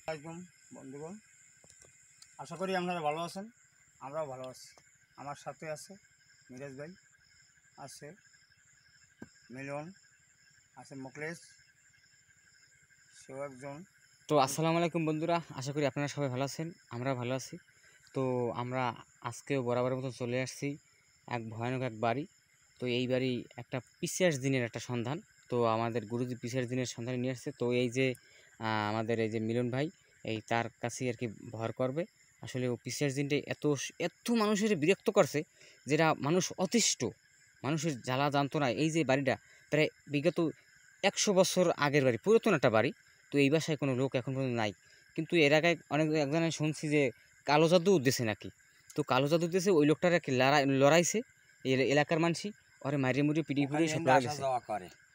আসসালামাইকুম বন্ধুগণ, আশা করি আপনারা ভালো আছেন। আমরাও ভালো আছি। আমার সাথে আছে মিরাজ ভাই, আছে মিলন, আছে মুকলেশ, সেও একজন। তো আসসালামু আলাইকুম বন্ধুরা, আশা করি আপনারা সবাই ভালো আছেন। আমরা ভালো আছি। তো আমরা আজকেও বরাবরের মতো চলে আসছি এক ভয়ানক এক বাড়ি। তো এই বাড়ি একটা পিশাচ দিনের একটা সন্ধান। তো আমাদের গুরুজি পিশাচ দিনের সন্ধানে নিয়ে আসছে। তো এই যে আমাদের এই যে মিলন ভাই, এই তার কাছেই আর কি ভর করবে। আসলে ও পিশাচ দিনটা এত এত মানুষের বিরক্ত করছে, যেটা মানুষ অতিষ্ঠ, মানুষের জ্বালা যন্ত্রণায়। এই যে বাড়িটা প্রায় বিগত 100 বছর আগের বাড়ি, পুরাতন একটা বাড়ি। তো এই বাসায় কোনো লোক এখন পর্যন্ত নাই। কিন্তু এর আগে অনেক একজনের শুনছি যে কালো জাদু উদ্দেশ্যে নাকি। তো কালো জাদু উদ্দেশ্যে ওই লোকটার আর কি লড়াইছে এই এলাকার মানুষই, ওরে মারিয়ে মুড়িয়ে পিটিয়ে পিটিয়ে সব লড়াই গেছে।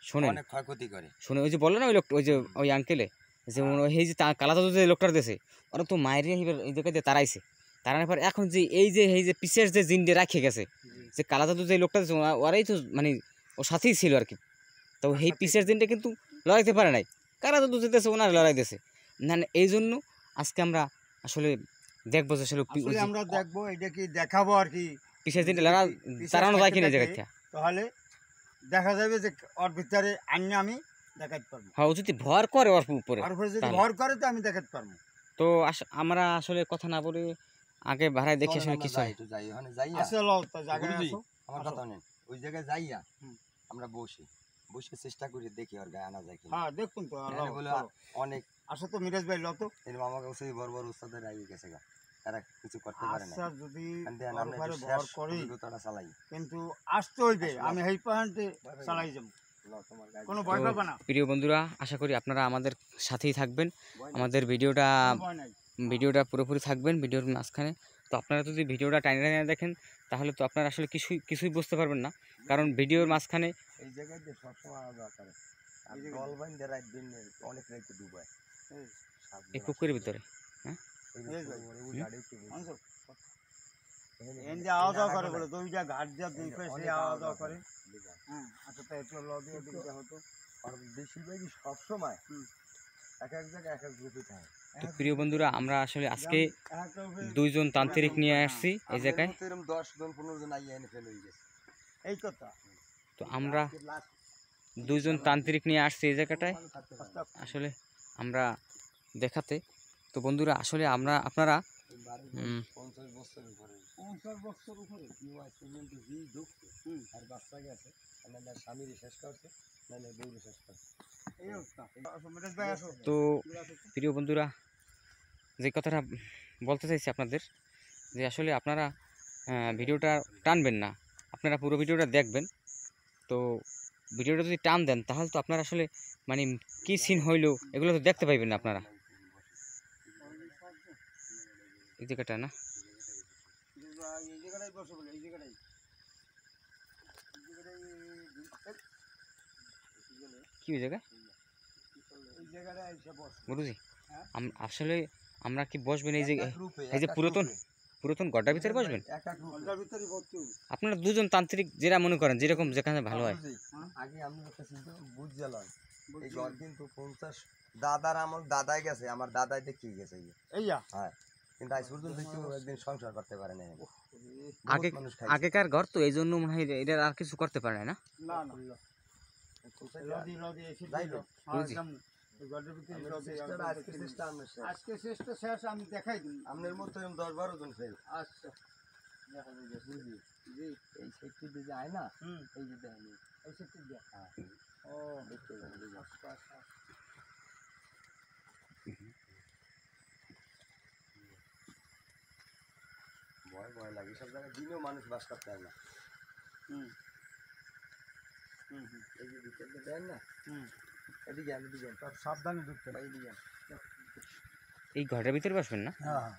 শোনেন, ক্ষয়ক্ষতি করে। শুনে ওই যে বললো না ওই লোকটা, ওই যে ওই আঙ্কেলে যে এই যে কালো জাদু যে লোকটার দেশে, ওরা তো মারিয়ে এই জায়গায় দিয়ে তাড়াইছে। তাড়ানোর পর এখন যে এই যে পিসের যে জিনডে রাখে গেছে, যে কালো জাদু যে লোকটা দিয়েছে, ওরাই তো মানে ওর সাথেই ছিল আর কি। তো এই পিসের দিনটা কিন্তু লড়াইতে পারে নাই, কারা তো দিতেছে ওনার লড়াই দিয়েছে না। এই জন্য আজকে আমরা আসলে দেখবো যে আসলে আমরা দেখবো, এটা কি দেখাবো আর কি, পিসের দিনটা লড়া তাড়ানো যায় কিনা জায়গা থেকে। তাহলে দেখা যাবে যে ওর ভিতরে আন্য আমি দেখাতে পারবো। হ্যাঁ, ও যদি ভর করে ওর উপরে, ওর উপরে যদি ভর করে তো আমি দেখাতে পারবো। তো আমরা আসলে কথা না বলে আগে ভাড়ায় দেখি আসলে কিছু আমার কথা নেন, ওই জায়গায় যাইয়া আমরা বসে বসে চেষ্টা করি দেখি ওর গায়ে আনা যায় কিনা। হ্যাঁ দেখুন তো, অনেক আসো তো মিরাজ ভাই, লত এর মামাকে ওই বড় বড় উস্তাদের রাগি গেছে গা, তারা কিছু করতে পারে না। আচ্ছা, যদি আমরা ভর করি চালাই, কিন্তু আসতে হইবে, আমি এই পয়েন্টে চালাই যাব, কোনো ভয় পাবে না। প্রিয় বন্ধুরা, আশা করি আপনারা আমাদের সাথেই থাকবেন, আমাদের ভিডিওটা পুরোপুরি থাকবেন ভিডিওর মাঝখানে। তো আপনারা যদি ভিডিওটা টাইনে টাইনে দেখেন, তাহলে তো আপনারা আসলে কিছুই বুঝতে পারবেন না, কারণ ভিডিওর মাঝখানে এই জায়গায় যে সবসময় আলাদা করে অনেক রাইতে ডুবায় এই পুকুরের ভিতরে। হ্যাঁ, আওয়া করে বলে দুইটা ঘাট দিয়া দুই পাশে আওয়া করে। হ্যাঁ, আচ্ছা, তাই একটু লদিয়া দিতে হতো। আর বেশিরভাগই সবসময় এক এক জায়গায় এক এক গ্রুপে থাকে। তো প্রিয় বন্ধুরা, আমরা আসলে আজকে দুইজন তান্ত্রিক নিয়ে আসছি এই জায়গায়। 10 জন 15 জন আইয়া এনে ফেল হয়ে গেছে এই কথা। তো আমরা দুইজন তান্ত্রিক নিয়ে আসছি এই জায়গাটায় আসলে আমরা দেখাতে। তো বন্ধুরা, আসলে আপনারা 50 বছর উপরে আর বাচ্চা গেছে, স্বামীর শেষ করছে, বউ শেষ করছে। তো প্রিয় বন্ধুরা, যে কথাটা বলতে চাইছি আপনাদের, যে আসলে আপনারা ভিডিওটা টানবেন না, আপনারা পুরো ভিডিওটা দেখবেন। তো ভিডিওটা যদি টান দেন, তাহলে তো আপনারা আসলে মানে কী সিন হইলো এগুলো তো দেখতে পাইবেন না আপনারা। এই জায়গাটা না, কি ওই জায়গায় গুরুজি? আসলে আমরা কি বসবেন এই যে পুরাতন গড্ডার ভিতরে বসবেন? আপনারা দুজন তান্ত্রিক যেটা মনে করেন, যেরকম যেখানে ভালো হয়। আগে আমি বুঝছিলাম এই ঘর কিন্তু 50 দাদার আমার দাদাই গেছে, আমার দাদাই দেখিয়ে গেছে হ্যাঁ, কিন্তু আজ পর্যন্ত কেউ একদিন সংসার করতে পারে না। আগেকার ঘর তো এই জন্য মনে হয় এটা আর কিছু করতে পারে না। আজকে চেষ্টা শেষ, আমি দেখাই দিই আপনার মতো 10-12 জন ফেল। আচ্ছা, দেখা যায় জি, এই সেটটি দিয়ে যায় না, এই যে দেখেন এই সেটটি দিয়ে। হ্যাঁ, ও দেখতে পাবেন। আচ্ছা, ভয় লাগে সব জায়গায়, দিনেও মানুষ বাস করতে হয় না। এই যে ভিতরে দেন না, এদিকে সব সাবধানে ঢুকতে পারি। এদিকে এই ঘরের ভিতরে বসবেন না? হ্যাঁ,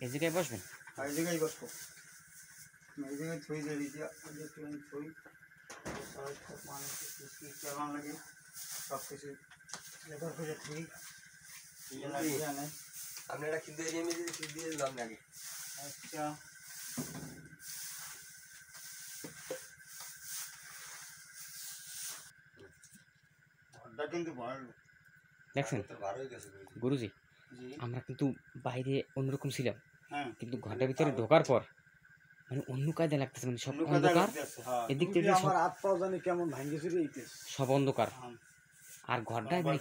এই জায়গায় বসবেন? এই জায়গায় বসবো, এই জায়গায় থই যাবি থই চালান লাগে সব কিছু লেখার করে ঠিক আপনারা কিন্তু এরিয়া দিয়ে দিলাম আগে। আচ্ছা, দেখছেন গুরুজি, আমরা কিন্তু বাইরে অন্যরকম ছিলাম, কিন্তু ঘরটার ভিতরে ঢোকার পর মানে অন্য কায়দা লাগতেছে, মানে সব অন্ধকার, এদিক থেকে আমার হাত পাও জানি কেমন ভাঙ্গেছিল এইতে, সব অন্ধকার। আর ঘরটায় মানে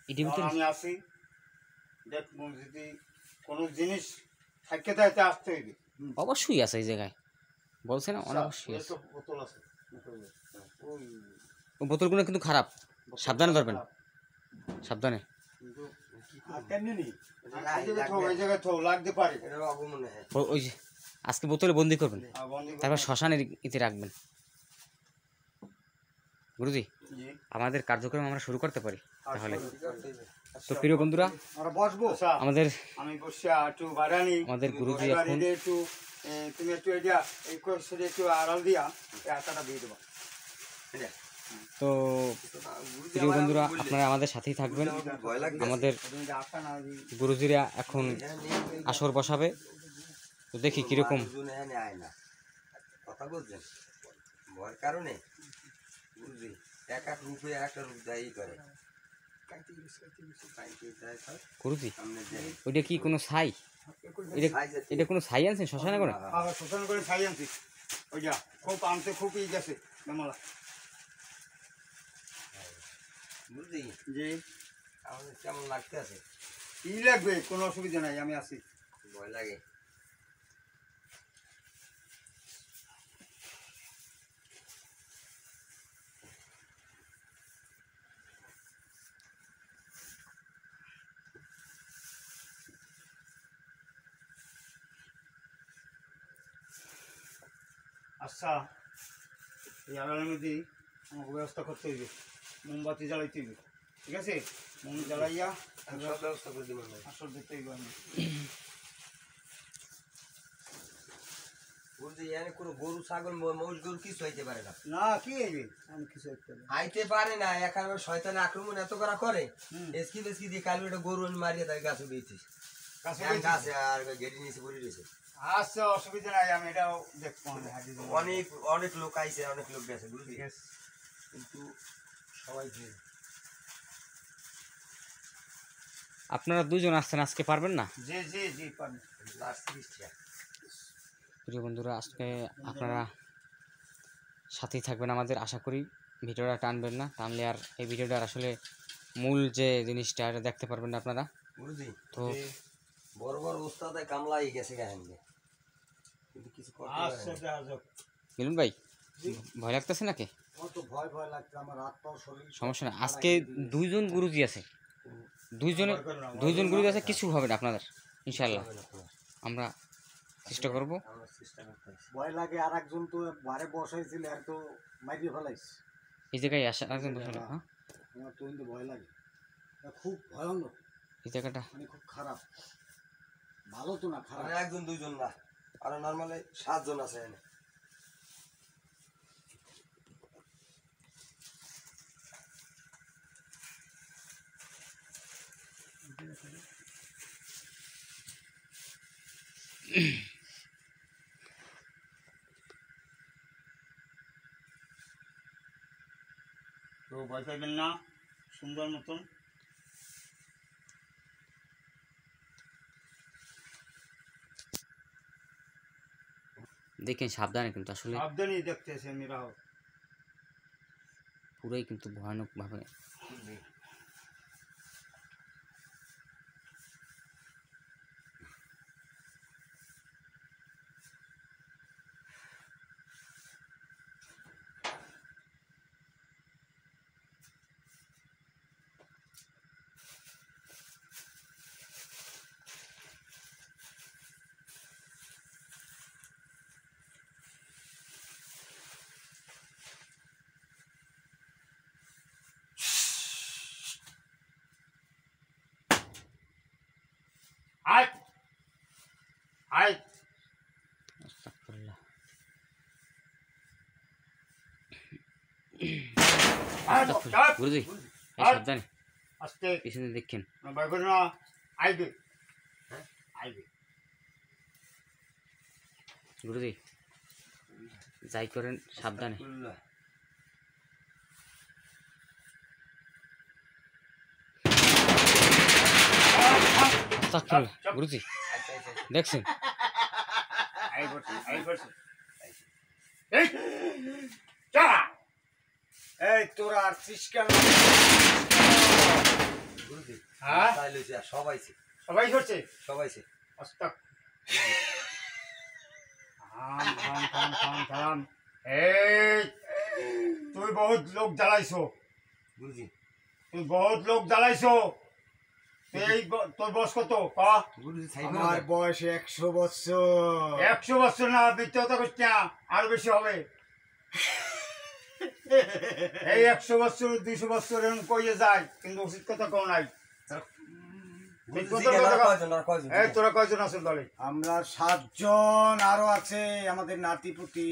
এটির ভিতরে আমি আসি দেখ যদি কোনো জিনিস থাকে তাইতে আসতে হইবে। অবশ্যই আছে এই জায়গায়, বলছে না অবশ্যই আছে। বোতল আছে, বোতলগুলো কিন্তু খারাপ, সাবধানে ধরবেন, সাবধানে। লাগতে পারে ওই যে আজকে বোতলে বন্দি করবেন, তারপর শ্মশানের ইতে রাখবেন। গুরুজি, আমাদের কার্যক্রম আমরা শুরু করতে পারি তাহলে। তো প্রিয় বন্ধুরা, আমাদের আমাদের গুরুজি এখন তুমি একটু এটা একটু আড়াল দিয়া আটাটা দিয়ে দেবো। তো প্রিয় বন্ধুরা, আপনারা আমাদের সাথেই থাকবেন। আমাদের গুরুজিরা এখন আসর বসাবে, তো দেখি কিরকম কথা বলছেন ভয়ের কারণে বুঝলি এক এক রূপে একটা রূপ দেয় করে। গুরুজি, ওইটা কি কোনো ছাই? এটা কোনো ছাই আনছেন শ্মশানে করে? শ্মশান করে ছাই আনছি, ওই যা খুব আনতে খুব ই গেছে মেমলা। বুঝলি যে আমাদের কেমন লাগতে আছে? কি লাগবে, কোনো অসুবিধা নাই, আমি আছি। ভয় লাগে। আচ্ছা, এই আগামী মধ্যে আমাকে ব্যবস্থা করতে হইবে, মোমবাতি জ্বালাইতে হইবে, ঠিক আছে? মোম জ্বালাইয়া সব ব্যবস্থা করে দিব। আসর দিতে হইবে। আমি বুঝলি এখানে কোনো গরু ছাগল মহিষ গরু কিছু হইতে পারে না। না কি হইবে, আমি কিছু আইতে পারে না, এখানে শয়তানে আক্রমণ এত করা করে। এসকি বেসকি দিয়ে কালু একটা গরু মারিয়ে তাকে গাছে দিয়েছিস, গাছে আর গেড়ে নিচে পড়ে রয়েছে। আচ্ছা, অসুবিধা নাই, আমি এটাও দেখবো। অনেক অনেক লোক আইছে, অনেক লোক গেছে বুঝলি, কিন্তু সবাই আপনারা দুজন আসছেন, আজকে পারবেন না? জি জি জি পারবেন। প্রিয় বন্ধুরা, আজকে আপনারা সাথেই থাকবেন আমাদের, আশা করি ভিডিওটা টানবেন না, টানলে আর এই ভিডিওটার আসলে মূল যে জিনিসটা এটা দেখতে পারবেন না আপনারা। বুঝলি তো বড় বড় ওস্তাদে কামলাই গেছে গায়ে, কিন্তু কিছু করতে পারে না। মিলন ভাই, ভয় লাগতেছে নাকি? ভয় ভয় লাগছে, আমার হাত পাও শরীর সমস্যা না, আজকে দুইজন গুরুজি আছে, দুইজন গুরুজি আছে, কিছু হবে না আপনাদের ইনশাল্লাহ। আমরা চেষ্টা করব। ভয় লাগে, আর একজন তো বারে বসাইছিল, আর তো মাইরিয়ে ফেলাইছে এই জায়গায় আসা একজন বসে। হ্যাঁ, আমার তো কিন্তু ভয় লাগে, খুব ভয়ানক এই জায়গাটা, মানে খুব খারাপ। ভালো তো না, খারাপ। একজন দুইজন না, আরো নর্মালি 7 জন আছে এখানে। তো ভয় পাইবেন না, সুন্দর মতন দেখেন সাবধানে, কিন্তু আসলে সাবধানে দেখতেছে মেয়েরাও। পুরাই কিন্তু ভয়ানক ভাবে। আয় আয়, আস্তাগফিরুল্লাহ। গুরুজি, এই সাবধানে, আস্তে পিছনে দেখেন। ভয় করো না, আইবে আইবে। গুরুজি যাই করেন সাবধানে। আস্তাগফিরুল্লাহ গুরুজি আচ্ছা আচ্ছা দেখছেন এই করছে এই করছে এই চা এই তোরা আসছিস কেন? গুরুজি হ্যাঁ তাইলে যে সবাইছে সবাই করছে সবাইছে আস্তাক থাম থাম থাম থাম থাম এই তুই বহুত লোক জ্বালাইছো গুরুজি তুই বহুত লোক জ্বালাইছো এই তোর বয়স কত ক গুরুজি আমার বয়স 100 বছর। 100 বছর না বিদ্যতা করছি না আরো বেশি হবে এই 100 বছর 200 বছর এরকম কইয়ে যায় কিন্তু উচিত কথা কও নাই এই তোরা কয়জন আছেন দলে আমরা 7 জন, আরো আছে আমাদের নাতিপুতি।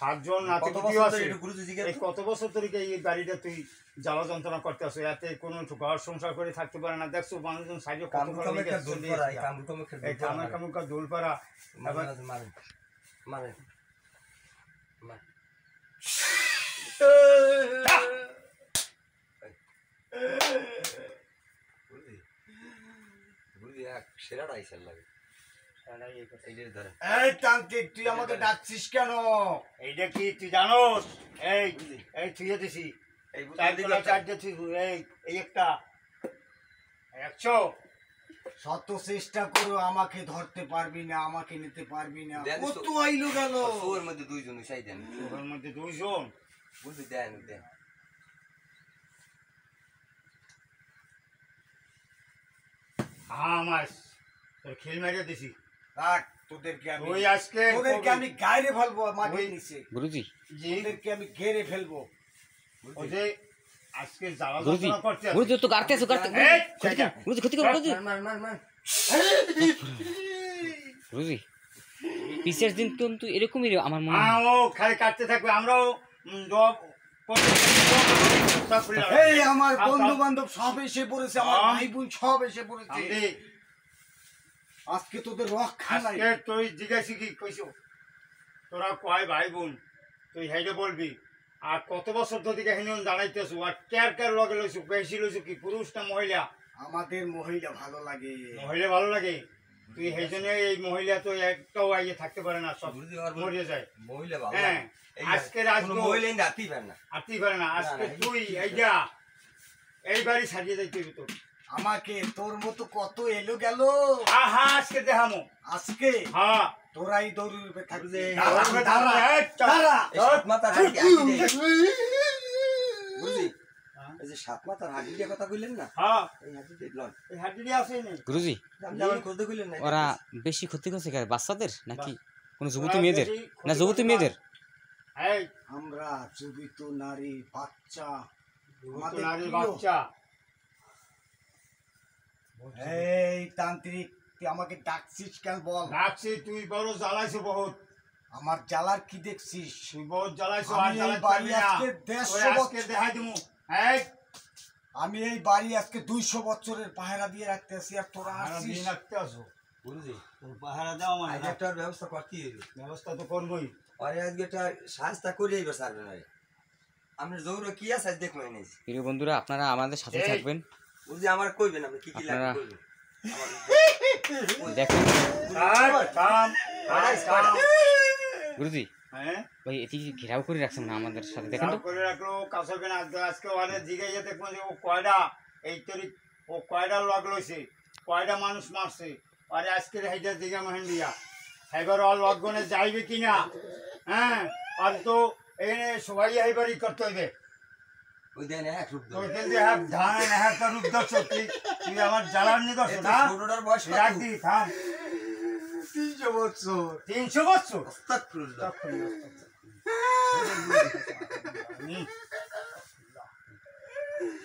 7 জন নাতিপুতি আছে গুরুজি এই কত বছর ধরে এই বাড়িটা তুই জ্বালা যন্ত্রণা করতে আসো এতে কোনো ঘর সংসার করে থাকতে পারে না দেখছো মানুষজন সাইডে কত এই কামা কামুকা দোল পাড়া মারেন মারেন মারেন গুরুজি এক সেরাটা আইসার লাগে এইটাই ধরে এই তান্ত্রিক, তুই আমাকে ডাকছিস কেন? এইটা কি তুই জানোস এই এই তুই দিছি এই চারটে এই একটা 100 শত চেষ্টা করো আমাকে ধরতে পারবি না, আমাকে নিতে পারবি না। কত আইলো গেল। ওর মধ্যে দুইজন চাই দেন ওর মধ্যে 2 জন বুঝলি দেন দেন মাস তোর খেল মেরে দিছি রাখ, তোদেরকে তুই আজকে আমি গায়ে ফেলবো মাটির নিচে। গুরুজি তোদেরকে আমি ঘেরে ফেলবো। ওই যে আজকে জ্বালা গুরুজি যন্ত্রণা করতে গুরুজি তো গাড়তে আছো গাড়তে এই, ছেড়ে। গুরুজি ক্ষতি করো গুরুজি মার মার মার গুরুজি পিসের দিন কিন্তু এরকমই আমার মনে হয় ও খালি কাটতে থাকবে আমরাও জব এই আমার বন্ধু বান্ধব সব এসে পড়েছে, আমার ভাই বোন সব এসে পড়েছে। আজকে তোদের রক্ষা নাই। আজকে তুই জিজ্ঞাসি কি কইছো তোরা কয় ভাই বোন তুই হেইডে বলবি আর কত বছর ধরে হেনিয়ন জানাইতেছো আর কেয়ার কেয়ার লগে লইছো বেশি লইছো কি পুরুষ না মহিলা আমাদের মহিলা ভালো লাগে। মহিলা ভালো লাগে তুই সেই জন্য এই মহিলা তো একটাও আইয়ে থাকতে পারে না সব মরে যায় মহিলা ভালো হ্যাঁ আজকে রাজগো মহিলা নাতি পারে না আতি পারে না আজকে তুই এইটা এই বাড়ি সাজিয়ে যাইতে হইব তোর আমাকে তোর মতো কত এলো গেল। হ্যাঁ আজকে দেখামো আজকে হ্যাঁ তোরাই দৌড়ের উপরে থাকবে। মাথার বুঝলি এই যে সাত মাথার হাড্ডির কথা কইলেন না হ্যাঁ এই হাড্ডি দেখলাম এই হাড্ডিটি আছে নি গুরুজি যেমন করতে কইলেন না ওরা বেশি ক্ষতি করছে কার বাচ্চাদের নাকি কোন যুবতী মেয়েদের না যুবতী মেয়েদের এই আমরা জীবিত নারী বাচ্চা আমাদের নারী বাচ্চা এই তান্ত্রিক, তুই আমাকে ডাকছিস কেন বল? রাখছি তুই বড় জ্বালাইছো বহুত আমার জ্বালার কি দেখছিস? তুই বহুত জ্বালাইছো আর আমি এই জ্বালাইতে বাড়ি পারবি না আজকে 150 ওই আজকে দেখাই দিমু এই আমি এই বাড়ি আজকে 200 বছরের পাহারা দিয়ে রাখতে আছি আর তোরা আর আসছিস। দিন রাখতে আসো বুঝলি তোর পাহারা দাও মানে আজকে একটা ব্যবস্থা করতে হইবে ব্যবস্থা তো করবই আরে আজকে একটা সাজটা করে আইবে সারবে না আপনি জৌর কি আছে আজ দেখলো নাই প্রিয় বন্ধুরা আপনারা আমাদের সাথে থাকবেন বুঝলি আমার কইবেন আপনি কি কি লাগবে আপনারা- কইবেন দেখেন থাম থাম গুরুজি হ্যাঁ ভাই এটি ঘেরাও করে রাখছেন না আমাদের সাথে দেখেন তো করে রাখলো কাছবে না আজকে অনেক জিগাইয়া দেখবো যে ও কয়টা এই তরি ও কয়টা লগ লইছে কয়টা মানুষ মারছে আরে আজকে হেইটা জিগা মহেন্দিয়া এবার অল লগনে যাইবে কিনা হ্যাঁ আর তো এনে সবাই এইবারই করতে হইবে ওই দেন এক রূপ তোর কিন্তু হ্যাঁ ধান হ্যাঁ তো রূপ দর্শ তুই আমার জ্বালার নিয়ে দর্শ না ছোটটার বয়স রাখ দি থাম 300 বছর 300 বছর আস্তাগফিরুল্লাহ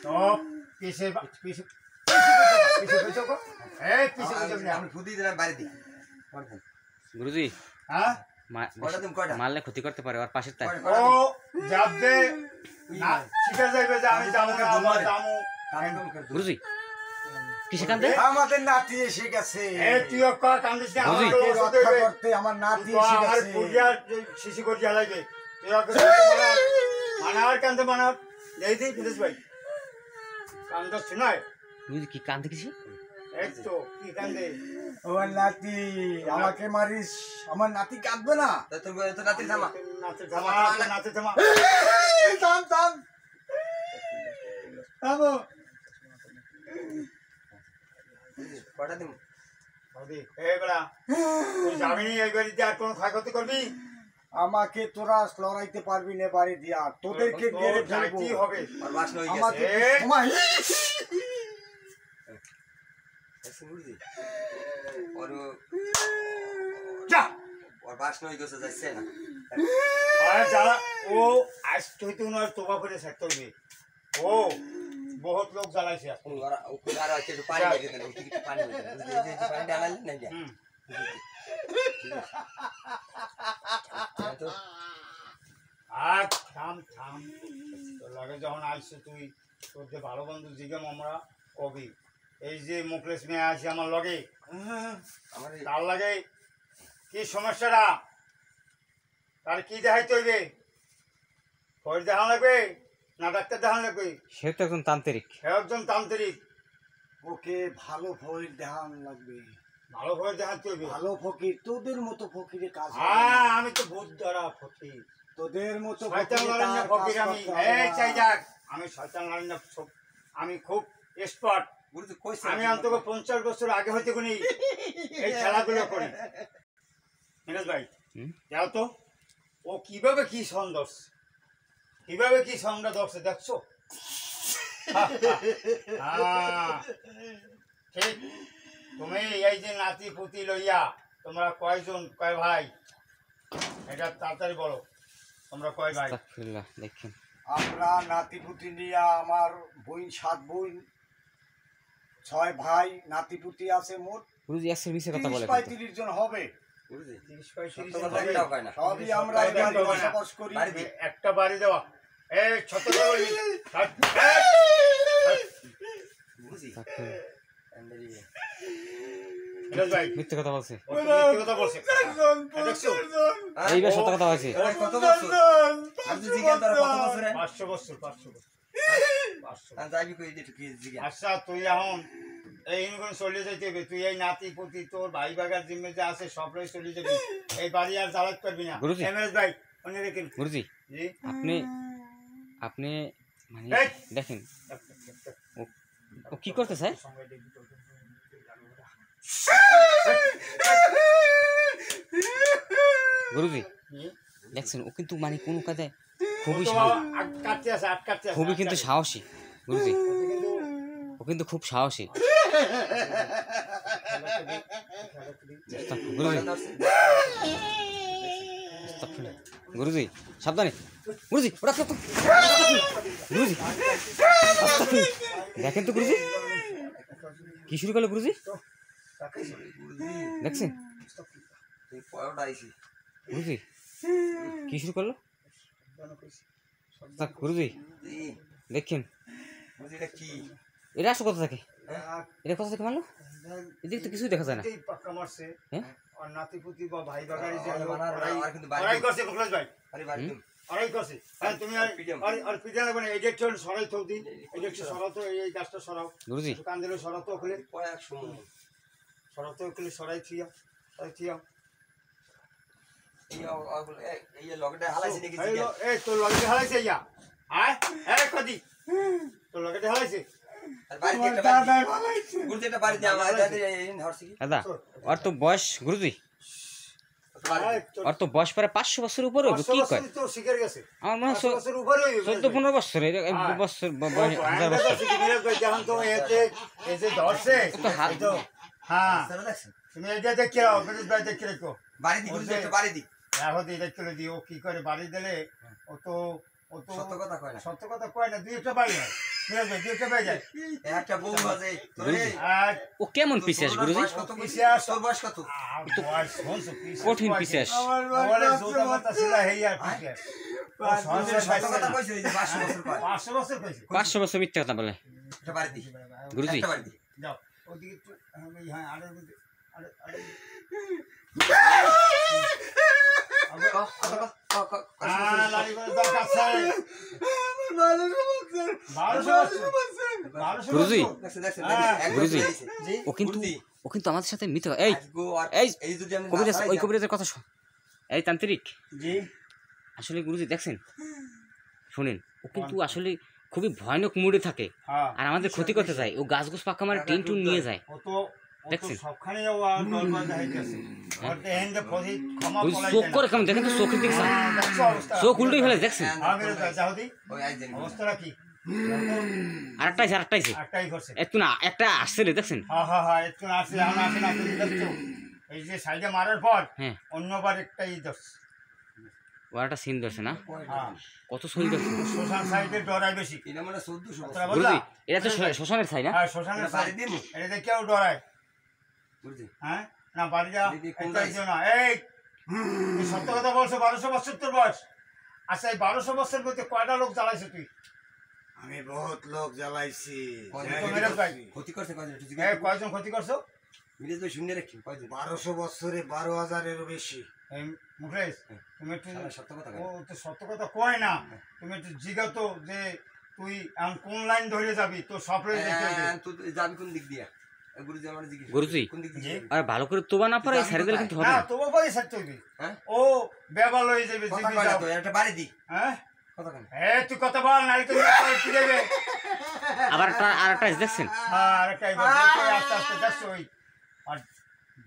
তো পিছে পিছে পিছে পিছে কো এই পিছে পিছে আমি ফুদি দিলাম বাইরে দিই গুরুজি হ্যাঁ কয়টা দিন কয়টা মারলে ক্ষতি করতে পারে আর পাশের তাই ও যাবে না শিখে যাইবে যে আমি যাবো না আমার দামু গুরুজি কিসে কান্দে আমাদের নাতি এসে গেছে। এই তুই কা কান্দিস না বুঝি। আমার তোকে রক্ষা করতে আমার নাতি এসে আমার গেছে। পূজা শিশি করে জ্বালাইবে তুই ওকে মানার কান্দে মানার এই দিই ফিরেস ভাই কান্দা শোনায় গুরুজি কি কান্দে কিসে এই তো কি কান্দে আমার নাতি আমাকে মারিস, আমার নাতি কাঁদবে না? তোর নাতি থামা, নাচে থামা, নাচে থামা। থাম থাম থামো। কটা দিন এই বেড়া তুই যাবি নি এই বাড়িতে আর কোনো ক্ষয়ক্ষতি করবি? আমাকে তোরা লড়াইতে পারবি না বাড়ি দিয়া, তোদেরকে মেরে ফেলবো। কি হবে? আর বাস নই আমাকে গেছে সময় বুঝলি ওর যা ওর বাস নই গেছে যাচ্ছে না আর যারা ও আজ তুই তো নয় তোবা করে সেট করবি। ও বহুত লোক জ্বালাইছে এখন। আর একটু পানি দিয়ে দেন, একটু পানি দিয়ে দেন, বুঝলি যে পানি ডালালি না যা তো আর থাম থাম তোর লাগে যখন আসছে তুই তোর যে ভালো বন্ধু জিগাম আমরা কবি এই যে মুখলেশ মেয়ে আছে আমার লগে আমার তার লাগে কি সমস্যাটা তার কি দেখাইতে হইবে? ফয়ের দেখান লাগবে না ডাক্তার দেখান লাগবে? সে তো একজন তান্ত্রিক। সে একজন তান্ত্রিক, ওকে ভালো ফকির দেখান লাগবে, ভালো ফয়ের দেখাতে হইবে। ভালো ফকির, তোদের মতো ফকিরে কাজ হবে হ্যাঁ না। আমি তো ভূত ধরা ফকির, তোদের মতো শয়তান ফকিরে লালিনা তার ফকির কাজ আমি। করতে হবে এই না। চাই যাক আমি শয়তান লালিনা আমি খুব এক্সপার্ট। বুঝলি কইছে আমি অন্তত 50 বছর আগে হইতে কোনি এই খেলাগুলো করি। মিরাজ ভাই যাও তো ও কিভাবে কি সন্দেশ কিভাবে কি সংজ্ঞা দর্শে দেখছো? ঠিক তুমি এই যে নাতি পুতি লইয়া তোমরা কয়জন কয় ভাই এটা তাড়াতাড়ি বলো, তোমরা কয় ভাই? আস্তাগফিরুল্লাহ। দেখেন আমরা নাতিপুতি নিয়ে আমার বোন 7 বোন 6 ভাই, নাতিপুতি আছে মোট গুরুজি আজকে মিছে কথা বলে 35 জন হবে। বুঝলি 30-35 সত্য কথা একটাও কয় না সবই আমরা এখানে বসবাস করি। বাড়িতে একটা বাড়ি দেওয়া এই ছোট বুঝলি ভাই মিথ্যে কথা বলছে, ও তো মিথ্যে কথা বলছে। দেখছো এইবার সত্য কথা বলছে। কত বছর আমি জিজ্ঞাসা তোর কত বছর 500 বছর 500 বছর। আমি যাইবি কই দিতে কি জিজ্ঞাসা আচ্ছা তুই এখন এই ইনগুন চলে যাইতে হবে, তুই এই নাতি পুতি তোর ভাই বাগার জিম্মে যে আছে সবটাই চলে যাবি, এই বাড়ি আর জ্বালাতে পারবি না। গুরুজি। এমএস ভাই মনে রেখেন গুরুজি জি আপনি আপনি মানে এই! দেখেন ও কি করতে চায়। গুরুজি দেখছেন ও কিন্তু মানে কোনো কাজে খুবই আটকাতে আছে আটকাতে আছে খুবই কিন্তু সাহসী। গুরুজি ও কিন্তু খুব সাহসী। গুরুজি গুরুজি সাবধানে গুরুজি ওরা তো গুরুজি দেখেন তো গুরুজি কি শুরু করলো গুরুজি দেখছেন তুই পয়টা আইছি গুরুজি কি শুরু করলো গুরুজি দেখেন বুঝলি এটা কি এটা আসো কোথা থেকে এটা কোথা থেকে মারলো এদিকে তো কিছুই দেখা যায় না। এই পাক্কা মারছে হ্যাঁ আর নাতি পুতি বা ভাই বাগারি যে আর কিন্তু বাড়ি ওরাই করছে মুখলেশ ভাই আরে বাড়ি ওরাই করছে। হ্যাঁ তুমি আর পিঠে লাগবে না, এডিকশন সরাই তো দিন এডিকশন সরাও তো এই গাছটা সরাও গুরুজি কান দিলে সরাও তো ওখানে কয়েক সময় সরাও তো ওখানে সরাই থিয়া এই লগটা হালাইছি নাকি এই এই তোর লগে হালাইছে ইয়া আয় এই কদি তোর লগে হালাইছে আর বাড়িতে একটা দাদাই ভালাইছে। গুরুজি একটা বাড়িতে আমার দাদি এই ধরছি দাদা ওর তো বয়স গুরুজি ওর তো বয়স প্রায় 500 বছর উপরে হবে কি কয় তো শিখে গেছে আমার মনে হয় 500 বছর উপরে 14-15 বছর বছর হাজার বছর যখন তো এতে এই যে ধরছে তো হাত এই তো হ্যাঁ দেখছেন তুমি এটা দেখে রাখো বিদ্যুৎ ভাই দেখে রাখো বাড়ি দি গুরুজি একটা বাড়ি দি এখন এটা করে দিও কি করে বাড়ি দিলে ও তো সত্য কথা কয় না সত্য কথা কয় না, দুই একটা বাড়ি হয় বিরাজ ভাই দুই একটা বাড়ি যায় একটা বউ আছে তোরে আর ও কেমন পিছিয়ে গুরুজি কত পিছিয়াস তোর বয়স কত বয়স শুনছো কঠিন পিছিয়ে আমার বলে বাচ্চা জোতা মাতা ছিল হেই আর পিছিয়াস সত্য কথা কইছে এই যে 500 বছর কয় 500 বছর কইছে 500 বছর মিথ্যে কথা বলে একটা বাড়ি দি গুরুজি একটা বাড়ি দি যাও ওদিকে একটু হ্যাঁ আরে আরে লাড়ি করে দরকার আছে গুরুজি দেখছেন, দেখছেন, হ্যাঁ, দেখছেন, গুরুজি জি, ও কিন্তু গুরুজি, আমাদের সাথে মিথ্যা এই আজগো আর এই এই যদি আমি না কবিরাজ ওই চালাই কবিরাজের কথা শোন এই তান্ত্রিক জি আসলে গুরুজি দেখছেন শুনেন ও কিন্তু আসলে খুবই ভয়ানক মুডে থাকে হ্যাঁ আর আমাদের ক্ষতি করতে যায় ও গাছ গোছ পাকা মারে টিন টুন নিয়ে যায় ও তো দেখছেন? সবখানে ও আর দরবার দেখাইতেছে ওর দেহেন যে ফসি ক্ষমা ওই পলাই চোখ করে কেমন দেখেন তো চোখের দিকে চায়। দেখছো অবস্থা চোখ উল্টে ফেলে দেখছেন হ্যাঁ মেরে যাও দি ওই আইজেন অবস্থাটা কি আরেকটাইছে একটাই করছে একটু না একটা আসছে রে দেখছেন হ্যাঁ হ্যাঁ হ্যাঁ একটু আসে এখন আসে না তুমি দেখছো এই যে সাইডে মারার পর হ্যাঁ অন্যবার একটাই ধরছে ও একটা সিন ধরছে না হ্যাঁ কত সই ধরছে শ্মশান সাইডে ডরায় বেশি এটা মানে 1400 কথাটা বছর। বুঝলা? গুরুজি এটা তো শ্মশানের ছাই না হ্যাঁ শ্মশানের এটা বাড়ি সাইড দিমু? এটা কেউ ডরায় গুরুজি, হ্যাঁ না বাড়ি যা দিদি, কোন একটাই রাইস? দিও না এই তুই সত্য কথা বলছো 1200 বছর তোর বয়স আচ্ছা এই 1200 বছর মধ্যে কয়টা লোক জ্বালাইছে তুই আমি বহুত লোক জ্বালাইছি কয়জন তো ক্ষতি মেরে করছে? পাইবি। ক্ষতি করছে কয়জন? একটু এই জিজ্ঞাসা করুন। কয়জন ক্ষতি করছো মিরাজ ভাই শূন্য রাখি কয়জন? 1200 বছরে 12,000-এরও বেশি। এই মুখলেশ তুমি একটু শালা সত্য কথা ও কয়। তো সত্য কথা কয় না তুমি একটু জিজ্ঞাতো যে তুই এখন কোন লাইন ধরে যাবি তোর সফরে যেতে হবে তুই যাবি কোন দিক দিয়া? গুরুজি আমার জিজ্ঞেস গুরুজি। কোন দিক জি। দিয়ে? আর ভালো করে তোবা না পারে ছেড়ে দিলে কিন্তু হবে না না তোমার বাড়ি ছাড়তে হইবি হ্যাঁ? ও বেবাল হয়ে যাবে কথা জিবি কয় না যাও তো, একটা বাড়ি দি। হ্যাঁ কথা কয় না। তুই কথা বল নাহলে তো কি দেবে আবার আর একটা দেখছেন হ্যাঁ আরেকটা এবার দেখো, আস্তে আস্তে দেখছো ওই আর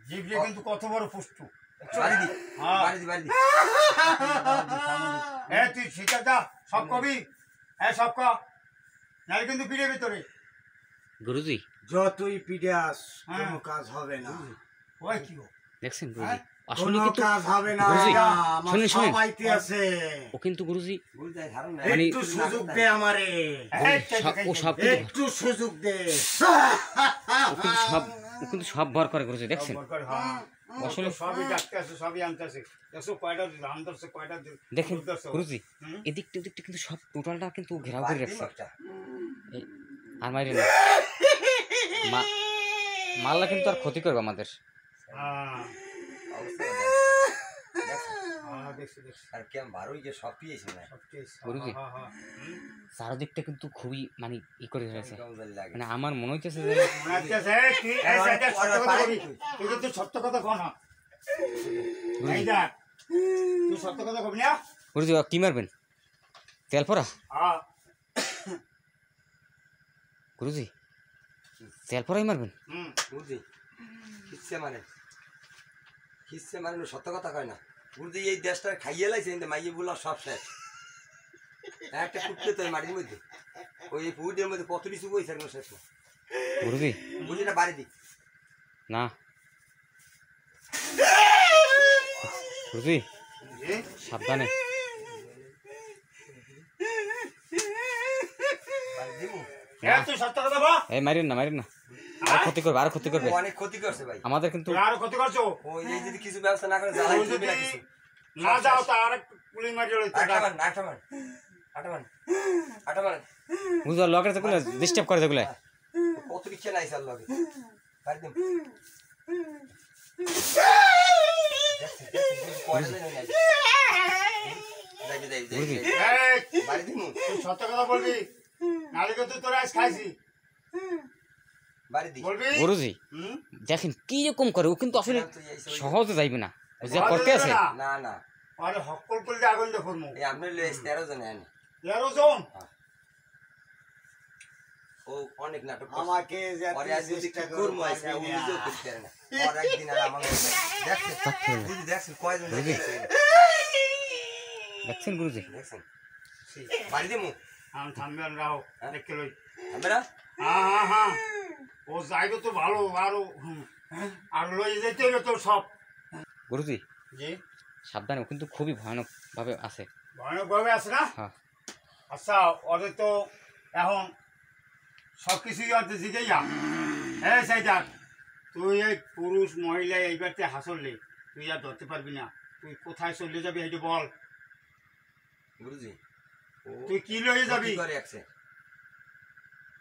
জিভে কিন্তু কত বড় পুষ্টু বাড়ি দি, হ্যাঁ। বাড়ি দি, বাড়ি দি। তুই শিখা যা সব কবি সব ক নাহলে কিন্তু পিড়ে ভিতরে গুরুজি যতই পিডিয়াস হ্যাঁ। কোনো কাজ হবে না, ওই কি গো দেখছেন গুরুজি হ্যাঁ? আসলে কোনো কিন্তু কাজ হবে না। গুরুজি, আমার শুনেন, শুনেন। সবাইতে আছে। ও কিন্তু গুরুজি গুরুজি ধারণ নাই। মানে- একটু সুযোগ দে আমারে, ও সব কিন্তু একটু সুযোগ দে। ও কিন্তু সব ভর করে গুরুজি দেখছেন আসলে আসলে সবই ডাকতে আছে সবই আনতে আছে দেখছো কয়টা ধান ধরছে কয়টা দেখেন দুধ ধরছে। গুরুজি হুম? এদিকটা ওদিকটা কিন্তু সব টোটালটা কিন্তু ঘেরাও করে বাড়ি রাখছে দিমু একটা। আর মাইরে না মারলে কিন্তু আর ক্ষতি করবে আমাদের হ্যাঁ অবস্থা দেখ। দেখছেন? হ্যাঁ, দেখছি দেখছি আর কেমন ভালোই যে সব পিয়েছে না। সবচেয়ে গুরুজি। হ্যাঁ, হ্যাঁ, হুম। চারদিকটা কিন্তু খুবই মানে ই করে রয়েছে কেমন জানি লাগে। মানে আমার মনে হইতেছে যে মনে হচ্ছে, এই সাইডে সত্য কথা বলবি। তুই কিন্তু সত্য কথা কও না। এই দেখ, তুই সত্য কথা কবি না? গুরুজি কি মারবেন তেল পরা হ্যাঁ, গুরুজি তেল পরাই মারবেন হুম। গুরুজি, খিচ্ছে মানে। খিচ্ছে মানে নো সত্য কথা কয় না। গুরুজি এই দেশটা খাইয়ে লাইছে কিন্তু মাইয়ে বুলা সব শেষ। একটা কুটতে তো এই মাটির মধ্যে। ওই পুকুরের মধ্যে কত কিছু বইছে এখন শেষ না। গুরুজি গুরুজি না বাড়ি দি। না গুরুজি জি? সাবধানে বাড়ি দিমু। তুই সত্য কথা বল। এই মারিন না আরো ক্ষতি করবে আরো ক্ষতি করবে ও অনেক ক্ষতি করছে ভাই। আমাদের কিন্তু তুই আরো ক্ষতি করছো। ওই এই যদি কিছু ব্যবস্থা না করে জ্বালাই তুই চলবে না যদি কিছু। না যাও তা আরেক পুলি মারিয়ে লইতে আটা ডাক। মান, আটা মান। আটা মান। আটা মান। বুঝলো লকের যেগুলো ডিস্টার্ব করে যেগুলো কত কিছু নাই স্যার লগে। বাড়ি দিমু। দেখছি, পয়সা দেন নাই। যাই। গুরুজি এই, বাড়ি দিমু। তুই সত্য কথা বলবি। নাহলে কিন্তু তোরা আজ খাইছি। বাড়ি দি। বলবি? গুরুজি হুম? দেখেন কি রকম করে ও কিন্তু আসলে সহজে যাইবে না ও যা সহজে করতে যাবে আছে না। না না, আরে হক্কল করলে আগুন দেখুন এই আপনি লইস 13 জনে আনি। 13 জন। ও অনেক নাটক করছে। আমাকে যে ওরে তুই আজ যদি চেষ্টা কি করে করবো আইসা, ও পারবি না। নিজেও করতে পারে না। ওর একদিন আর আমার দেখছেন, বুঝি দেখছেন কয়জন বুঝি। দেখছে? দেখছেন গুরুজি দেখছেন? বাড়ি দিমু। আমি থামবেন রাও দেখতে লই। আমরা হ্যাঁ ও যাইবে তো ভালো আরো আর লই যেতে হইবে তো সব। গুরুজি জি সাবধানে ও কিন্তু খুবই ভয়ানক ভাবে আছে ভয়ানক ভাবে আছে না? হ্যাঁ আচ্ছা ওদের তো এখন সব কিছুই আছে জিগাইয়া। হ্যাঁ সাইদার তুই এই পুরুষ মহিলা এইবারতে হাসলে তুই আর ধরতে পারবি না। তুই কোথায় চলে যাবি এইটা বল। গুরুজি, ও তুই কি লয়ে যাবি? কি করে একসে?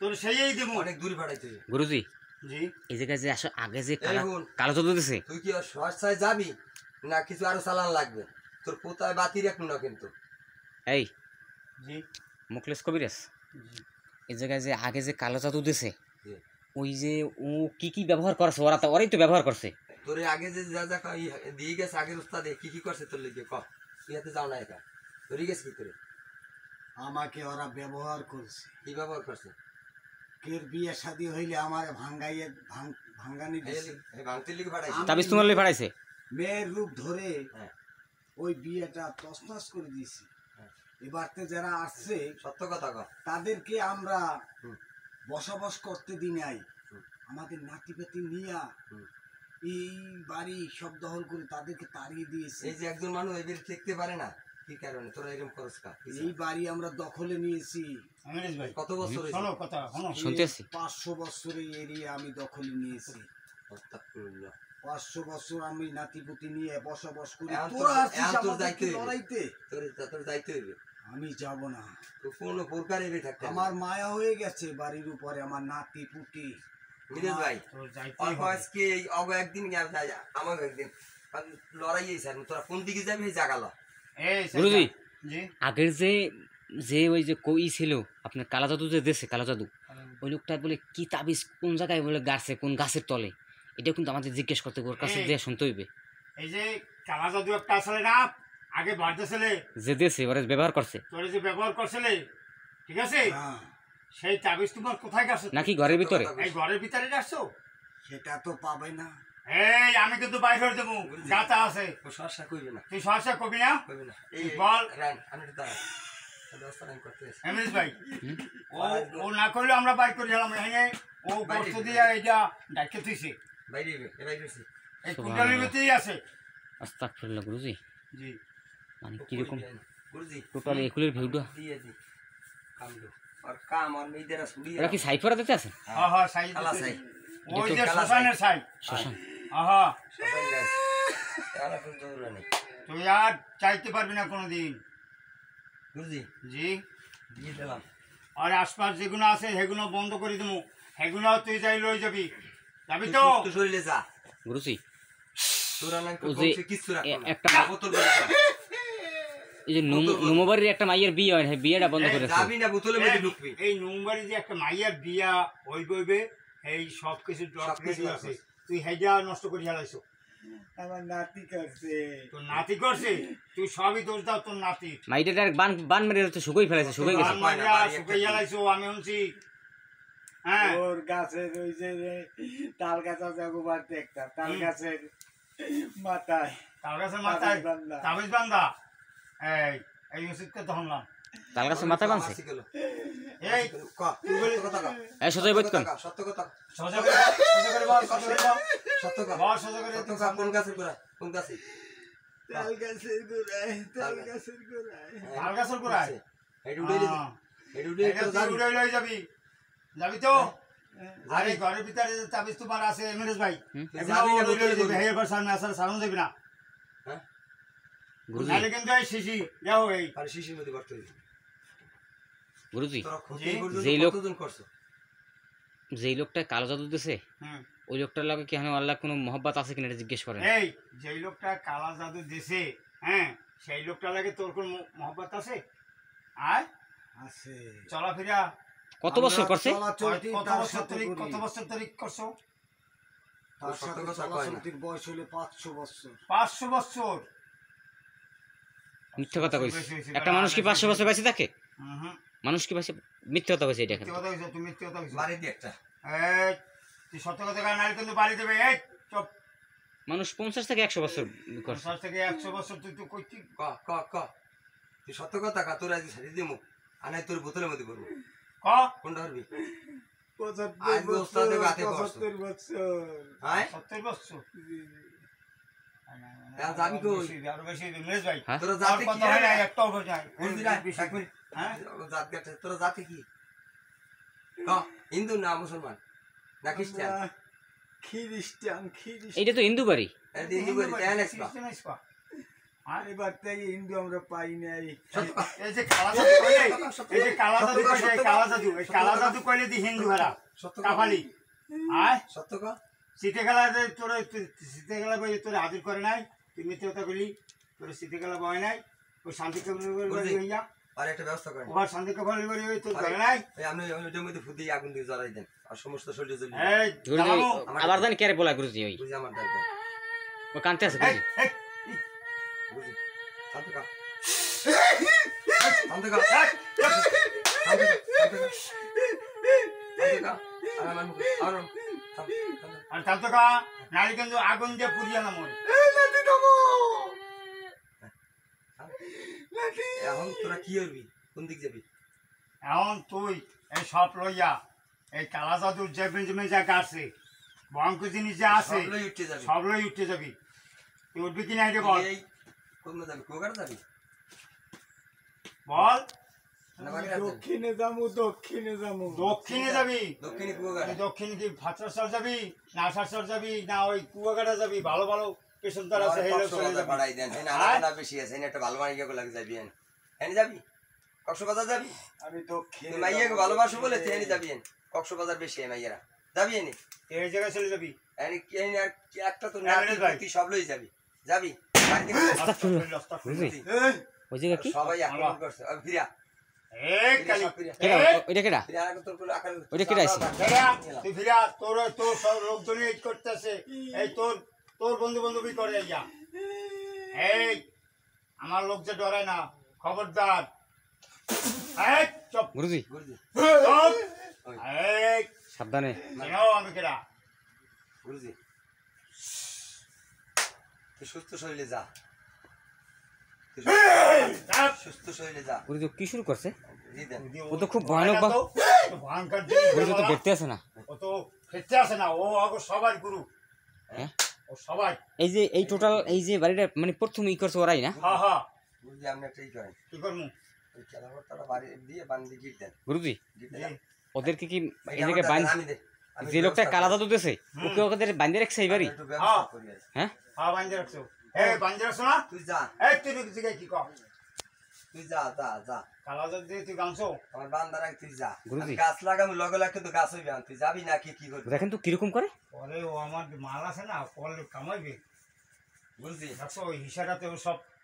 তোর সেই দেবো। অনেক দূরে পাঠাইতে। গুরুজি জি এই জায়গায় যে আগে যে এই হুন। কালো চোদ্দ দিছে তুই কি আর সস্তায় যাবি না কিছু আরো চালান লাগবে? তোর কোথায় বাতি রাখবো না কিন্তু। এই জি মুখলেস কবিরাজ এই জায়গায় যে আগে যে কালো জাদু দিছে জি। ওই যে ও কি কি ব্যবহার করছে ওরাই তো ব্যবহার করছে। তোর আগে যে যা যা দিয়ে গেছে আগের উস্তাদে কি কি করছে তোর লিগে ক তুই হাতে যাও না একা তোর গেছে কি করে আমাকে ওরা ব্যবহার করছে। কি ব্যবহার করছে কের বিয়ে শাদী হইলে আমার ভাঙ্গানি দিছে। ভাঙতির লিগে ফাটাইছে তাবিজ তোমার লই ফাড়াইছে। মেয়ের রূপ ধরে হ্যাঁ। ওই বিয়েটা তছনছ করে দিয়েছি। হ্যাঁ। এবারতে যারা আসছে সত্য কথা কর তাদেরকে আমরা হুম। বসবাস করতে দিই নাই। হুম। আমাদের নাতি পেতি নিয়া হুম। এই বাড়ি সব দখল করে তাদেরকে তাড়িয়ে দিয়েছে। এই যে একজন মানুষ এবার দেখতে পারে না কি কারণে তোরা এরকম করস কা এই বাড়ি আমরা দখলে নিয়েছি। আমিরেশ ভাই কত বছর হয়েছে শোনো কথা শোনো শুনতেছি 500 বছরের এরিয়া আমি দখলে নিয়েছি। আস্তাগফিরুল্লাহ 500 বছর আমি নাতিপুতি নিয়ে বসবাস করি। এখন তোরা তোর- আসছিস এখন তোর আমাদেরকে দায়িত্ব হইবে। লড়াইতে। তোর দায়িত্ব হইবে আমি যাব না। তো কোনো প্রকার এবার থাকতে হবে। আমার মায়া হয়ে গেছে বাড়ির উপরে আমার নাতি পুতি। মিরাজ ভাই তোর যাইতেই অল্প হবে। আজকে এই অগ একদিন আমাকে একদিন লড়াই স্যার তোরা কোন দিকে যাবি এই জাগালো এই গুরুজি জি আগের যে যে ওই যে কই ছিল আপনার কালা জাদু যে দেশে কালা জাদু ওই লোকটা বলে কি তাবিজ কোন জায়গায় বলে গাছে কোন গাছের তলে এটা কিন্তু আমাদের জিজ্ঞেস করতে হবে, ওর কাছে এই। দিয়ে শুনতে হইবে। এই যে কালা জাদু একটা আসলে না আগে বাড়তে ছেলে যে দেশে ওরা ব্যবহার করছে তোরে যে ব্যবহার করছিলে ঠিক আছে হ্যাঁ, সেই তাবিজ তোমার কোথায় গেছে নাকি ঘরের ভিতরে? এই ঘরের ভিতরে যাচ্ছ সেটা তো পাবে না। এই আমি কিন্তু বাইরে হয়ে দেবো গাতা আছে ও সমস্যা করবে না তুই সহসা কবি না করবে না তুই বল। রান আমি তো দাঁড়া ব্যবস্থা আমি করতে আছি। এমএস ভাই ও না করলে আমরা বাইর করে গেলাম এখানে ও বাইরে কষ্ট দিবে। দিয়ে এইটা ডাকে তুইছে বাইরে হইবে এ বাইরে হইছে এই সুবহানাল্লাহ। কুণ্ডলীর ভিতরেই আছে আস্তাগফিরুল্লাহ গুরুজি, জি মানে কিরকম গুরুজি টোটাল একুলের ভিউটা। দিয়ে দি কামলো আর কাম আর মেয়েদেরা ছুড়ি ওরা কি সাইফারা দিতে আছে? হ্যাঁ হ্যাঁ সাই কালা সাই ওই এটা যে তো কালা শ্মশানের সাই শ্মশান। আহা সবাই গাছ আর এখন জরুরি নেই তুই আর চাইতে পারবি না কোনোদিন গুরুজি জি দিয়ে দিলাম আর আশপাশ যেগুলো আছে সেগুলো বন্ধ করে দেবো সেগুলো তুই যাই লই যাবি যাবি তো তো শরীরে যা গুরুজি তোরা না ও যে কিছু রাখবো না একটা বোতল করে খা। এই যে নুমোবাড়ির একটা মাইয়ের বিয়ে হয়, বিয়েটা বন্ধ এই করেছে। যাবি না বোতলে মধ্যে ঢুকবি এই নোংবাড়ি যে একটা মাইয়ার বিয়া হইবে এই সব কিছু সবকিছু আছে তুই হেজা নষ্ট করে হেলাইছো আমার নাতি করছে। তোর নাতি করছে তুই সবই দোষ দাও তোর নাতি মাইটা ডাইরেক্ট বান মেরে হচ্ছে শুকিয়ে ফেলেছে, শুকিয়ে গেছে। শুকিয়ে হেলাইছো আমি শুনছি হ্যাঁ ওর গাছের ওই যে তাল গাছ আছে বাড়তে একটা তাল গাছের মাথায় তার কাছে মাথায় তাবিজ বান্ধা। তাবিজ বান্ধা এই এই ওষুধকে তো হলাম তার কাছে মাথা বানছে। এই তুই বলি কথা কা এই সোজাই বইত কোন সত্য কথা সোজা করে বল, সোজা করে বল, সোজা করে বল। সত্য কথা বল, সোজা করে সত্য তুই কথা কোন গাছের গোড়া কোন গাছে তাল গাছের গোড়ায় তাল গাছের গোড়ায় তাল গাছের গোড়ায়? এই উড়াইলে এই উড়াইলে এটা তো তুই যাবি উড়ে লই যাবি যাবি তো আরে ঘরের ভিতরে যে তাবিজ তোমার আছে এমএস ভাই তুই যাবি না বোতলে যাবি যাবি হেয়ার পার সামনে আসার সামনে যাবি না গুরুজি নালে কিন্তু এই শিশি যাও এই আর শিশির মধ্যে করতে হইবে গুরুজি তোরা ক্ষতি জি? পর্যন্ত যেই লোক- কতজন করছো যেই লোকটা কালো জাদু দিছে হুম। ওই লোকটার লাগে কি এখন আল্লাহ কোনো মহব্বত আছে কিনা এটা জিজ্ঞেস করেন। এই যেই লোকটা কালা জাদু দেশে হ্যাঁ সেই লোকটা লাগে তোর কোন মহব্বত আছে আয় আছে। চলাফেরা কত বছর করছে? কত বছর ধরে করছো তার সত্য সাথে কথা কয় না। চলাচলতির বয়স হলো 500 বছর। 500 বছর মিথ্যা কথা কইছে। বেশি হয়েছে, একটা মানুষ কি 500 বছর বেঁচে থাকে? হুম মানুষ কি বেঁচে? মিথ্যা কথা কইছে এটা মিথ্যে কিন্তু। কথা কইছো তুমি মিথ্যে কথা কইছো বাড়ি দিয়ে একটা এই তুই সত্য কথা কয় নালে কিন্তু বাড়ি দেবে এই চুপ মানুষ 50 থেকে 100 বছর করছে। 50 থেকে 100 বছর তুই তো কইতি ক ক ক তুই সত্য কথা কা তোর আজ ছাড়ি দিমু আনাই তোর বোতলের মধ্যে করবো ক কোনটা করবি 75 আজ ওস্তাদের বছর, গাতে করছো। 75 বছর। হ্যাঁ 70 বছর আর যাবি কই? আরো বেশি মেজ ভাই হ্যাঁ? তোরা আর জাতি কথা কি হয় না রে? একটাও বোঝা যায় বুঝবি না এক মিনিট হ্যাঁ জাত গাছে তোরা জাতি কি ক হিন্দু না মুসলমান না খ্রিস্টান আমরা খ্রিস্টান খ্রিস্টান এইটা তো হিন্দু বাড়ি। এই যে হিন্দু বাড়ি তাই নাকি আর এবার তাই হিন্দু আমরা পাই নাই। এই যে কালা জাদু কইলে এই যে কালা জাদু কইলে এই কালা জাদু এই কালা জাদু কইলে দি হিন্দু হারা সত্য কাপালি আয় সত্য ক শীতে গেলা তোর শীতে গেলা বই তোর হাজির করে নাই তুই মিথ্যে কথা বলি তোর শীতে গেলা বয় নাই ওই শান্তি কেমন বুঝলি? হইয়া আর একটা ব্যবস্থা করেন ওর শান্তিকে ফলি করি ওই তোর ঘরে নাই এই আপনি ওইটার মধ্যে ফুদি আগুন দিয়ে জ্বালাই দেন আর সমস্ত শরীরে জ্বলি এই গুরুজি জামামু, আবার জানি কে বলা গুরুজি ওই বুঝি আমার ডাক দেন ও কানতে আছে এই, গুরুজি এই, বুঝি শান্ত কা শান্ত কা এই, আর শান্ত কা নারী কিন্তু আগুন দিয়ে পুড়িয়ে না মরে এখন তোরা কি করবি কোন দিক যাবি এখন তুই এই সব লইয়া এই কালা জাদুর যে বেঞ্জমে যা গাছে ভয়ঙ্কর জিনিস যা আছে সবগুলোই উঠে যাবি সব লই উঠতে যাবি তুই উঠবি কিনা এটা বল এই কোন যাবি কোকার যাবি বল না বাগেরহাট যাবি? দক্ষিণে যাবো দক্ষিণে যাবো দক্ষিণে যাবি দক্ষিণে কুয়াকাটা তুই দক্ষিণ কি ভাতরাসর যাবি না আসারসর যাবি না ওই কুয়াকাটা যাবি ভালো ভালো পেছনদার আছে হেলে চলে কক্সবাজার যাবি পাঠাই দেন হ্যাঁ আর? না বেশি আছে একটা ভালো মাইয়া গুলো যাবি হ্যাঁ যাবি কক্সবাজার যাবি আমি দক্ষিণে তুই মাইয়াকে ভালোবাসো বলে তুই যাবি কক্সবাজার বেশি মাইয়ারা যাবি এনে এই জায়গায় চলে যাবি এনে আর কি একটা তো হ্যাঁ, না ভাই। তুই সব লই যাবি যাবি বাড়িতে আস্তাগফিরুল্লাহ, আস্তাগফিরুল্লাহ। বুঝলি এই, ওই জায়গা কি সবাই আক্রমণ করছে ফিরা এই কালি ফিরা কেডা এই, ওইটা কেডা ফিরা আর তোর কোনো আকার ওইটা কেডা আইছে? ফিরা, তুই ফিরা, তোর সব লোকজনই এই করতেছে এই তোর বন্ধু বান্ধবী করে ইয়া এই আমার লোক যে ডরায় না খবরদার এই চুপ গুরুজি গুরুজি চুপ ওই। সাবধানে এই চেনো আমি কেডা গুরুজি তুই সুস্থ শরীরে যা তুই চাপ। সুস্থ শরীরে যা গুরুজি ও কি শুরু করছে জি দেন ও তো খুব ভয়ানক বা তো ভয়ঙ্কর জিনিস গুরুজি তো বাবা। দেখতে আছে না ও তো খেতে আসে না ও আগে সবাই গুরু হ্যাঁ ও সবাই এই যে এই টোটাল এই যে বাড়িটা মানে প্রথম ই করছে ওরাই না হ্যাঁ হ্যাঁ গুরুজি আপনি একটা ই করেন কি করবো ওই খেলাঘরটা বাড়ি দিয়ে বান্ধি গিট দেন গুরুজি গিট জি। দেন ওদেরকে কি ভাই, এই জায়গায় আমার বান্ধ আমি দে আমি যে লোকটা ব্যবস্থা কালা করি। জাদু দিয়েছে ওকে ওদের বান্ধে রাখছে এই বাড়ি আমি একটু ব্যবস্থা করি আর কি। হ্যাঁ হ্যাঁ বান্ধে রাখছো এই বান্ধে রাখছো না তুই যা এই তুই জিগাই কি কর তুই যা যা যা কালাজার দিয়ে তুই গামছো আমার বান্দারা তুই যা গুরুজি। আমি গাছ লাগামি লগে লাগে তো গাছ হইবে তুই যাবি না কি করবি দেখেন তো কিরকম করে পরে ও আমার মাল আছে না পরে কামাইবে বুঝলি দেখছো ওই হিসারাতে ও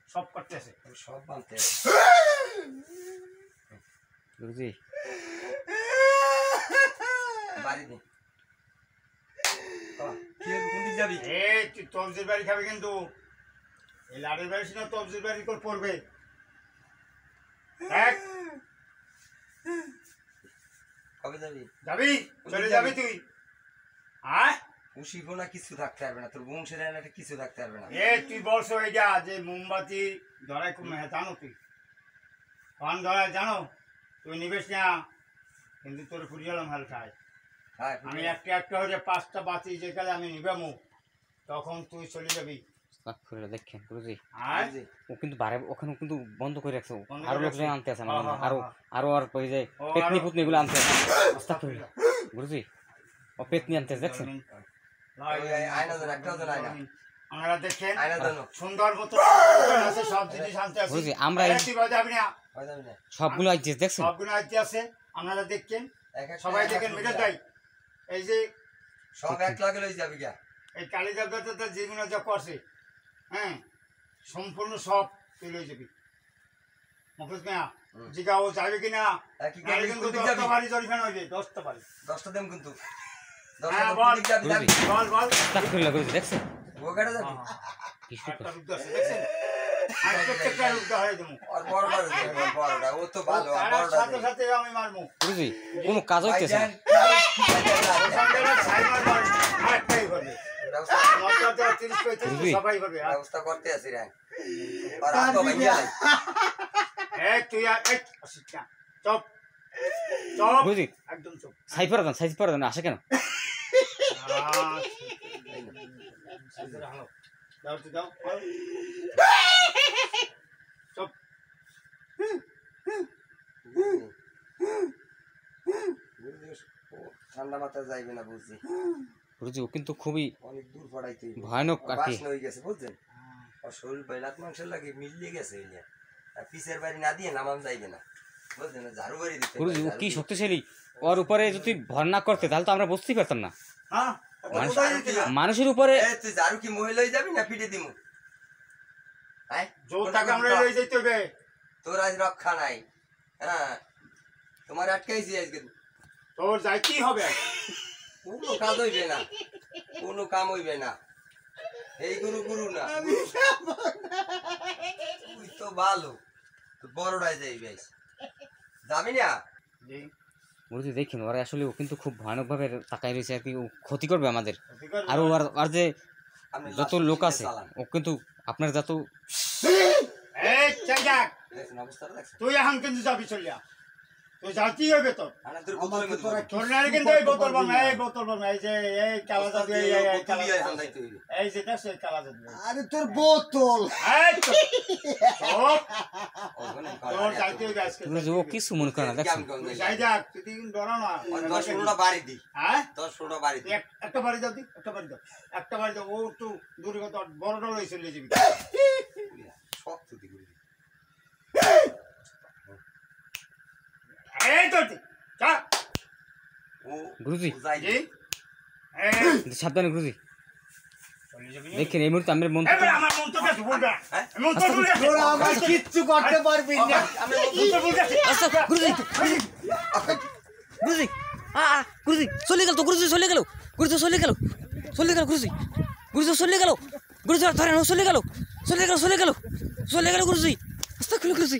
সব করতেছে আমি সব বানতে গুরুজি বাড়ি দে কি হইবে, কোন দিক যাবি এই তুই তবজির বাড়ি খাবি কিন্তু এই লাড়ির বাড়ি না তবজির বাড়ি করে পড়বে দেখ কবে যাবি যাবি চলে কোথায় যাবি যাবি? তুই আয় খুশি না কিছু থাকতে পারবে না তোর বংশের একটা কিছু থাকতে পারবে না এ তুই বলছো এইটা যে মোমবাতি ধরাই খুব মেহে জানো তুই কন ধরাই জানো তুই নিবেশ না কিন্তু তোর ফুরিয়ালাম হাল খায় হ্যাঁ আমি একটা একটা হয়ে 5টা বাতি যে গেলে আমি নিবামু তখন তুই চলে যাবি আস্তাগফিরুল্লাহ, দেখেন গুরুজি আর বুঝলি? ও কিন্তু বারে ওখানে কিন্তু বন্ধ করে রাখছে ও। বন্ধ আরো করে লোকজন রাখছে। আনতে আছে না হ্যাঁ, হ্যাঁ, আরো হ্যাঁ। আরো আর ওই যে ও, পেতনি আরো- পুতনি এগুলো আনতে আছে আস্তাগফিরুল্লাহ গুরুজি ও পেতনি আনতে আছে, দেখছেন ওই আয়না দেন, একটা দেন আয়না। আমরা দেখেন আয়না দেন। সুন্দর মতো আছে সব জিনিস আনতে আছে বুঝলি, আমরা এই- তুই বাজাবি না হয় যাবি না সবগুলো আইছে দেখছেন সবগুলো আনতে আছে আপনারা দেখছেন এক একটা সবাই এক দেখেন এক মিলে করে যাই এই যে সব এক লাগে লই যাবি গা এই কালী দেবতা যেগুলো যা করছে হ্যাঁ সম্পূর্ণ সব তুই লই যাবি মুখুজ মিয়া হুম। জিগা ও যাবে কিনা কি নাহলে গাড়ি কিন্তু কোন দিক 10টা যাবি বাড়ি জরিমানা হইবে 10টা বাড়ি 10টা দেন কিন্তু হ্যাঁ, 10টা বল। দিক যাবি যাবি বুঝলি। বল বল আস্তাগফিরুল্লাহ গুরুজি, দেখছেন গোগাড়া যাবি কি শুরু একটা করছে রূপ আছে দেখছেন আমি প্রত্যেকটা রূপ দেখাই দেবো আর বড়টা দে বড়টা ও তো ভালো আর তার বড়টা সাথে দে সাথে আমি মারবো গুরুজি কোনো কাজ হইতেছে না ওখানকার ছাই মারবো আরেকটাই করবে মাত্রাতে 30-35 বুঝলি? সবাই করবে আর ব্যবস্থা করতে আছি রে আর আপা ভাইয়া নাই এই তুই আর এই আসিস না চুপ চুপ বুঝলি একদম চুপ সাইফার দেন সাইফার দেন আসে কেন দাও তুই দাও বল। চুপ ঠান্ডা মাথা যাইবে না বুঝছি গুরুজি ও কিন্তু খুবই অনেক দূর পড়াইতে ভয়ানক আর কি বাসনা হয়ে গেছে বুঝছেন আর শরীর বাইলাত মাংসের লাগে মিলিয়ে গেছে এলিয়া আর পিসের বাড়ি না দিয়ে নামাম যাইবে না বুঝছেন ঝাড়ু বাড়ি দিতে গুরুজি ও ঝাড়ু কি দিয়ে- শক্তিশালী ওর উপরে যদি ভর না করতে তাহলে তো আমরা বুঝতেই পারতাম না হ্যাঁ মানুষ- কোথায় যেতে না? মানুষের উপরে এ, তুই ঝাড়ু কি মহিলাই যাবি না পিটে দিমু আয়, জোর কোনটা টাকা আমরা করতে লই যাইতে হবে তোর আজ রক্ষা নাই হ্যাঁ তোমার আটকাইছি আজকে তোর যাইতেই হবে কোনো কাজ হইবে না, কোনো কাম হইবে না, এই গুরু গুরু না, তুই তো ভালো, তুই বড়টাই যাইবে, যাবি না? গুরুজি দেখেন ওরা আসলে ও কিন্তু খুব ভয়ানকভাবে তাকাই রয়েছে আর কি, ও ক্ষতি করবে আমাদের। আর আর যে যত লোক আছে ও কিন্তু আপনার যত তুই এখন কিন্তু যাবি চলিয়া, তুই যাইতেই হবে তোর। তোর নারে কিন্তু এই বোতল বাম, এই বোতল বাম, এই যে এই কালাজা দিয়ে এই যে দেখছ এই কালাজা দিয়ে। আরে তোর বোতল এই তো তোর যাইতে হবে আজকে। গুরুজি ও কিছু মনে করে না, দেখছেন তুই যাই যাক, তুই কিন্তু ডরা না। 10-15টা বাড়ি দি, হ্যাঁ 10-15টা বাড়ি দি, একটা বাড়ি দাও, একটা বাড়ি দাও, একটা বাড়ি দাও। ও তো দূরে কত বড় ডল হয়ে চলে যাবি। সব তুই করে এই তো যা ও গুরুজি যাই জি সাবধানে গুরুজি। চলে যাবি। দেখেন এই মুহূর্তে আমার মন এবার আমার মন্ত্রটা বলবা, মন্ত্র বলবা, তোরা আমার কিচ্ছু করতে পারবি না। মন্ত্র বলবা। আচ্ছা গুরুজি, গুরুজি গুরুজি চলে গেল তো, গুরুজি চলে গেল, গুরুজি চলে গেল, চলে গেল গুরুজি, গুরুজি চলে গেল, গুরুজি ধরেন চলে গেল, চলে গেল, চলে গেল, চলে গেল গুরুজি, আস্তে গুরুজি।